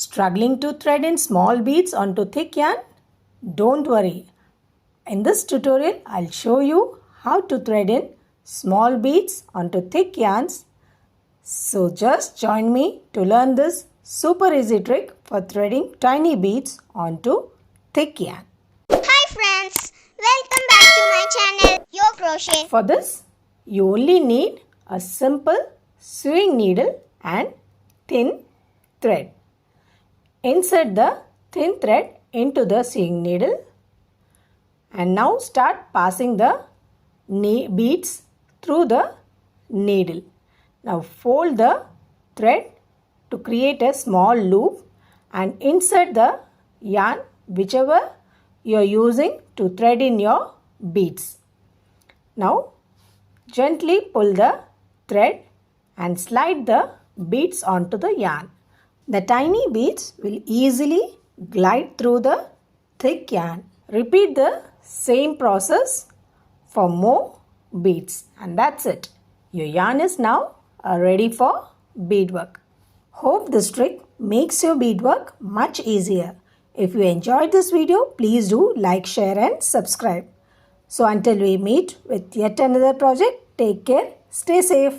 Struggling to thread in small beads onto thick yarn? Don't worry. In this tutorial, I'll show you how to thread in small beads onto thick yarns. So just join me to learn this super easy trick for threading tiny beads onto thick yarn. Hi friends, welcome back to my channel, Your Crochet. For this, you only need a simple sewing needle and thin thread. Insert the thin thread into the sewing needle and now start passing the beads through the needle. Now fold the thread to create a small loop and insert the yarn whichever you are using to thread in your beads. Now gently pull the thread and slide the beads onto the yarn. The tiny beads will easily glide through the thick yarn. Repeat the same process for more beads, and that's it. Your yarn is now ready for beadwork. Hope this trick makes your beadwork much easier. If you enjoyed this video, please do like, share and subscribe. So until we meet with yet another project, take care, stay safe.